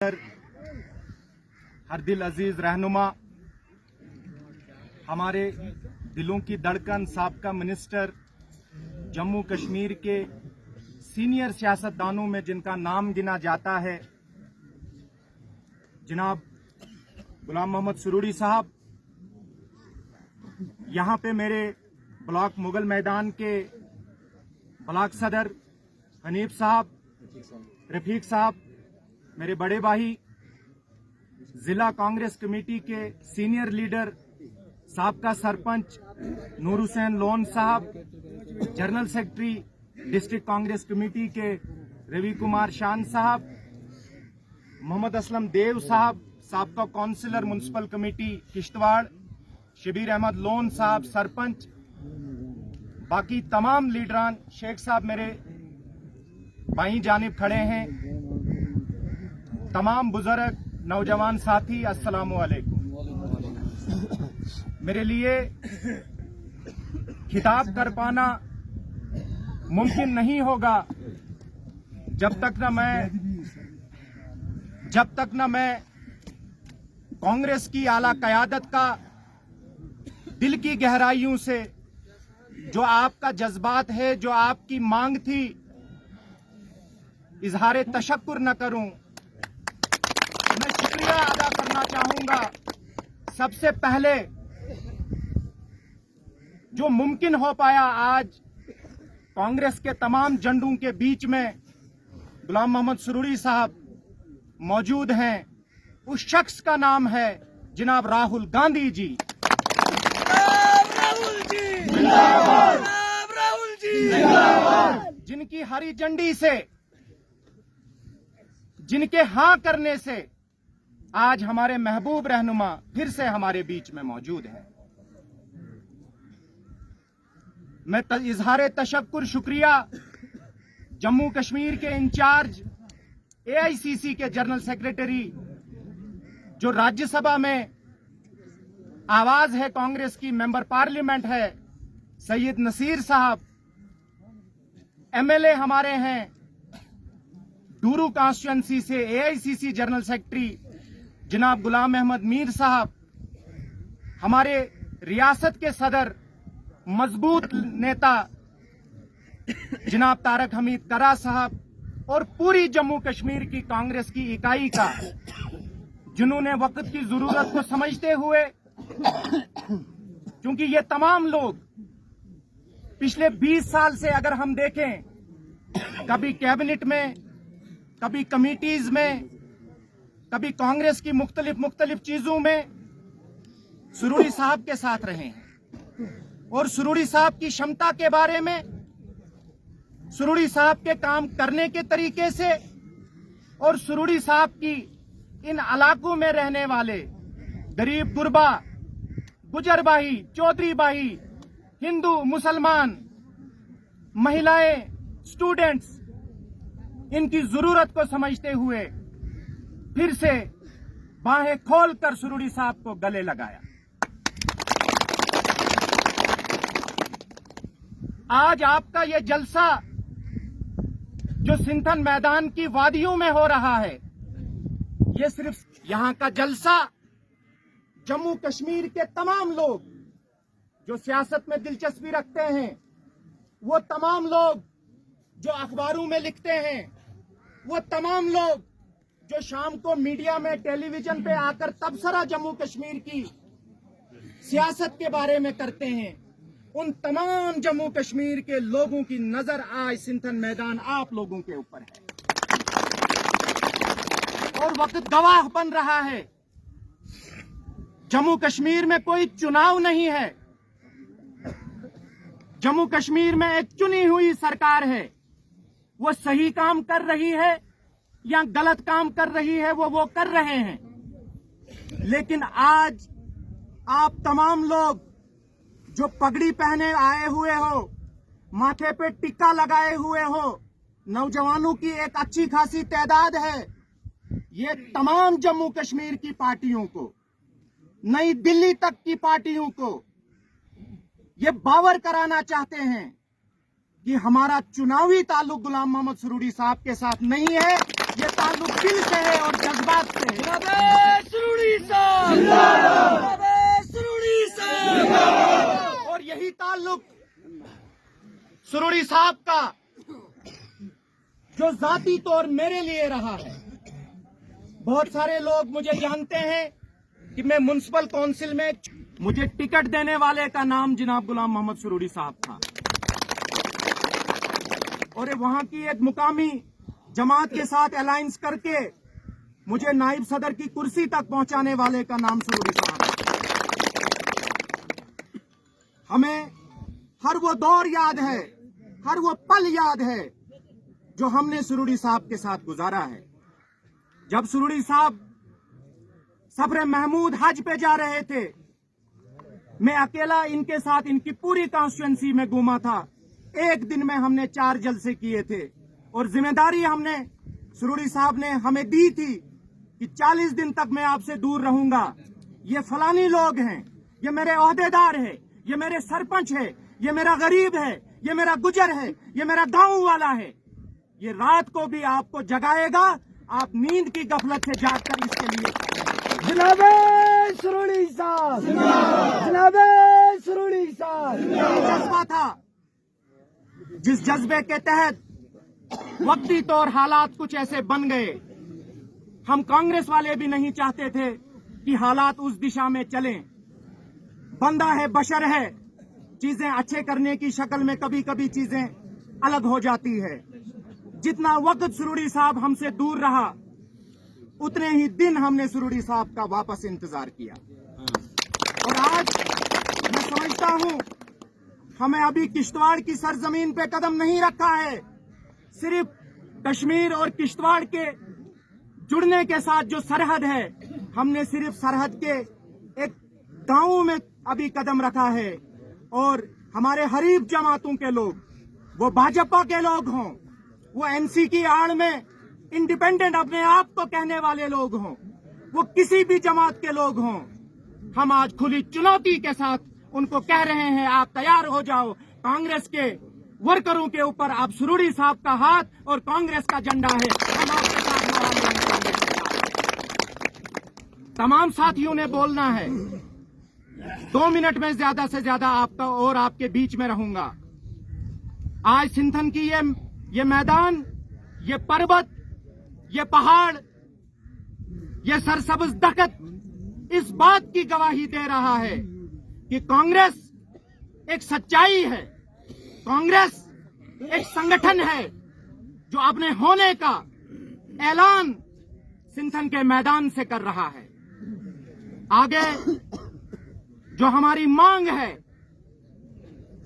हर दिल अजीज रहनुमा, हमारे दिलों की धड़कन, साबका मिनिस्टर, जम्मू कश्मीर के सीनियर सियासतदानों में जिनका नाम गिना जाता है, जनाब गुलाम मोहम्मद सुरूरी साहब, यहाँ पे मेरे ब्लॉक मुगल मैदान के ब्लॉक सदर हनीफ साहब, रफीक साहब, मेरे बड़े भाई, जिला कांग्रेस कमेटी के सीनियर लीडर, साबका सरपंच नूर हुसैन लोन साहब, general secretary district Congress committee के रवि कुमार शान साहब, मोहम्मद असलम देव साहब, साबका councillor municipal committee Kishtwar, Shabir Ahmad Lone साहब सरपंच, बाकी तमाम लीडरान, शेख साहब मेरे बाईं जानिब खड़े हैं, तमाम बुजुर्ग, नौजवान साथी, अस्सलामु अलैकुम। मेरे लिए खिताब कर पाना मुमकिन नहीं होगा जब तक न मैं कांग्रेस की आला कयादत का दिल की गहराइयों से जो आपका जज्बात है, जो आपकी मांग थी, इजहार तशक्कुर न करूं। मैं शुक्रिया अदा करना चाहूंगा सबसे पहले जो मुमकिन हो पाया। आज कांग्रेस के तमाम झंडों के बीच में गुलाम मोहम्मद सुरूरी साहब मौजूद हैं। उस शख्स का नाम है जनाब राहुल गांधी जी। राहुल जी जिनकी हरी झंडी से, जिनके हां करने से आज हमारे महबूब रहनुमा फिर से हमारे बीच में मौजूद है। मैं इजहार तशक्कुर, शुक्रिया जम्मू कश्मीर के इंचार्ज, एआईसीसी के जनरल सेक्रेटरी, जो राज्यसभा में आवाज है कांग्रेस की, मेंबर पार्लियामेंट है, सैयद नसीर साहब, एमएलए हमारे हैं डूरू कॉन्स्टिट्यूएंसी से, एआईसीसी जनरल सेक्रेटरी जनाब गुलाम अहमद मीर साहब, हमारे रियासत के सदर, मजबूत नेता जनाब तारक हमीद करा साहब, और पूरी जम्मू कश्मीर की कांग्रेस की इकाई का, जिन्होंने वक्त की जरूरत को समझते हुए, क्योंकि ये तमाम लोग पिछले 20 साल से अगर हम देखें, कभी कैबिनेट में, कभी कमिटीज में, कभी कांग्रेस की मुख्तलिफ चीजों में सुरूरी साहब के साथ रहे हैं। और सुरूरी साहब की क्षमता के बारे में, सुरूरी साहब के काम करने के तरीके से, और सुरूरी साहब की इन इलाकों में रहने वाले गरीब गुरबा, गुजर भाई, चौधरी भाई, हिंदू, मुसलमान, महिलाएं, स्टूडेंट्स, इनकी जरूरत को समझते हुए फिर से बाहें खोलकर सुरूरी साहब को गले लगाया। आज आपका ये जलसा जो सिंथन मैदान की वादियों में हो रहा है, ये सिर्फ यहां का जलसा, जम्मू कश्मीर के तमाम लोग जो सियासत में दिलचस्पी रखते हैं, वो तमाम लोग जो अखबारों में लिखते हैं, वो तमाम लोग जो शाम को मीडिया में, टेलीविजन पे आकर तबसरा जम्मू कश्मीर की सियासत के बारे में करते हैं, उन तमाम जम्मू कश्मीर के लोगों की नजर आज सिंथन मैदान आप लोगों के ऊपर है। और वक्त गवाह बन रहा है, जम्मू कश्मीर में कोई चुनाव नहीं है, जम्मू कश्मीर में एक चुनी हुई सरकार है। वो सही काम कर रही है या गलत काम कर रही है, वो कर रहे हैं। लेकिन आज आप तमाम लोग जो पगड़ी पहने आए हुए हो, माथे पे टिक्का लगाए हुए हो, नौजवानों की एक अच्छी खासी तादाद है, ये तमाम जम्मू कश्मीर की पार्टियों को, नई दिल्ली तक की पार्टियों को ये बावर कराना चाहते हैं कि हमारा चुनावी ताल्लुक गुलाम मोहम्मद सुरूरी साहब के साथ नहीं है, ये ताल्लुक दिल से है और जज्बात सुरूरी साहब का जो जाती तौर मेरे लिए रहा है। बहुत सारे लोग मुझे जानते हैं कि मैं म्युनिसिपल काउंसिल में, मुझे टिकट देने वाले का नाम जनाब गुलाम मोहम्मद सुरूरी साहब था और वहां की एक मुकामी जमात के साथ अलायंस करके मुझे नायब सदर की कुर्सी तक पहुंचाने वाले का नाम सुरूरी साहब है। हमें हर वो दौर याद है, हर वो पल याद है जो हमने सुरूरी साहब के साथ गुजारा है। जब सुरूरी साहब सफर महमूद हज पे जा रहे थे, मैं अकेला इनके साथ इनकी पूरी कॉन्स्टिट्यूएंसी में घूमा था। एक दिन में हमने 4 जलसे किए थे और जिम्मेदारी हमने सुरूरी साहब ने हमें दी थी कि 40 दिन तक मैं आपसे दूर रहूंगा। ये फलानी लोग हैं, ये मेरे ओहदेदार है, ये मेरे सरपंच है, ये मेरा गरीब है, ये मेरा गुजर है, ये मेरा गांव वाला है। ये रात को भी आपको जगाएगा, आप नींद की गफलत से जागकर इसके लिए जनाबे सुरूरी साहब, जनाबे सुरूरी साहब। जज्बा था, जिस जज्बे के तहत वक्ती तौर हालात कुछ ऐसे बन गए। हम कांग्रेस वाले भी नहीं चाहते थे कि हालात उस दिशा में चलें। बंदा है, बशर है, चीजें अच्छे करने की शक्ल में कभी कभी चीजें अलग हो जाती है। जितना वक्त सुरूरी साहब हमसे दूर रहा, उतने ही दिन हमने सुरूरी साहब का वापस इंतजार किया। और आज मैं समझता हूं हमें अभी किश्तवाड़ की सरजमीन पे कदम नहीं रखा है। सिर्फ कश्मीर और किश्तवाड़ के जुड़ने के साथ जो सरहद है, हमने सिर्फ सरहद के एक गांव में अभी कदम रखा है। और हमारे हरीफ जमातों के लोग, वो भाजपा के लोग हों, वो एमसी की आड़ में इंडिपेंडेंट अपने आप को कहने वाले लोग हों, वो किसी भी जमात के लोग हों, हम आज खुली चुनौती के साथ उनको कह रहे हैं, आप तैयार हो जाओ। कांग्रेस के वर्करों के ऊपर अब सुरूरी साहब का हाथ और कांग्रेस का झंडा है। हम आपके साथ कांग्रेस के साथ। तमाम साथियों ने बोलना है। 2 मिनट में ज्यादा से ज्यादा आपका और आपके बीच में रहूंगा। आज सिंथन की ये मैदान, ये पर्वत, ये पहाड़, ये सरसब्ज दख्त इस बात की गवाही दे रहा है कि कांग्रेस एक सच्चाई है, कांग्रेस एक संगठन है जो अपने होने का ऐलान सिंथन के मैदान से कर रहा है। आगे जो हमारी मांग है,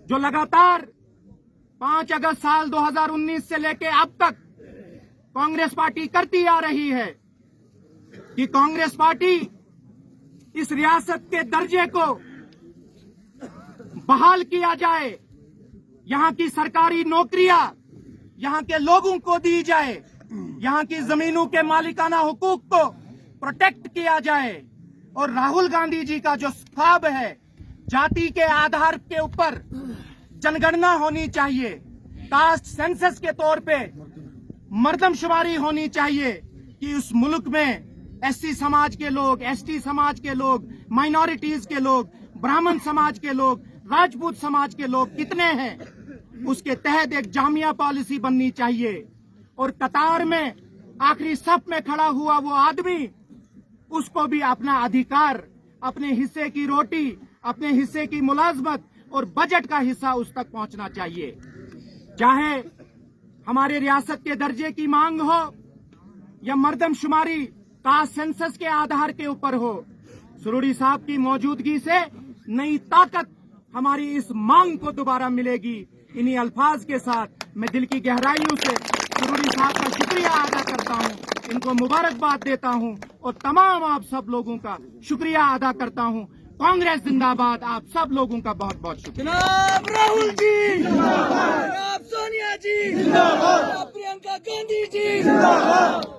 जो लगातार 5 अगस्त साल 2019 से लेकर अब तक कांग्रेस पार्टी करती आ रही है कि कांग्रेस पार्टी इस रियासत के दर्जे को बहाल किया जाए, यहां की सरकारी नौकरियां यहां के लोगों को दी जाए, यहां की जमीनों के मालिकाना हुकूक को प्रोटेक्ट किया जाए। और राहुल गांधी जी का जो ख्वाब है, जाति के आधार के ऊपर जनगणना होनी चाहिए, कास्ट सेंसस के तौर पे मर्दमशुमारी होनी चाहिए कि उस मुल्क में एससी समाज के लोग, एसटी समाज के लोग, माइनॉरिटीज के लोग, ब्राह्मण समाज के लोग, राजपूत समाज के लोग कितने हैं, उसके तहत एक जामिया पॉलिसी बननी चाहिए। और कतार में आखिरी सफ में खड़ा हुआ वो आदमी, उसको भी अपना अधिकार, अपने हिस्से की रोटी, अपने हिस्से की मुलाजमत और बजट का हिस्सा उस तक पहुंचना चाहिए। चाहे हमारे रियासत के दर्जे की मांग हो या मर्दमशुमारी कास्ट सेंसस के आधार के ऊपर हो, सुरूरी साहब की मौजूदगी से नई ताकत हमारी इस मांग को दोबारा मिलेगी। इन्हीं अल्फाज के साथ मैं दिल की गहराइयों से सुरूरी साहब का शुक्रिया अदा करता हूं, इनको मुबारकबाद देता हूं और तमाम आप सब लोगों का शुक्रिया अदा करता हूं। कांग्रेस जिंदाबाद। आप सब लोगों का बहुत बहुत शुक्रिया। जनाब राहुल जी जिंदाबाद, जनाब सोनिया जी जिंदाबाद, प्रियंका गांधी जी जिंदाबाद।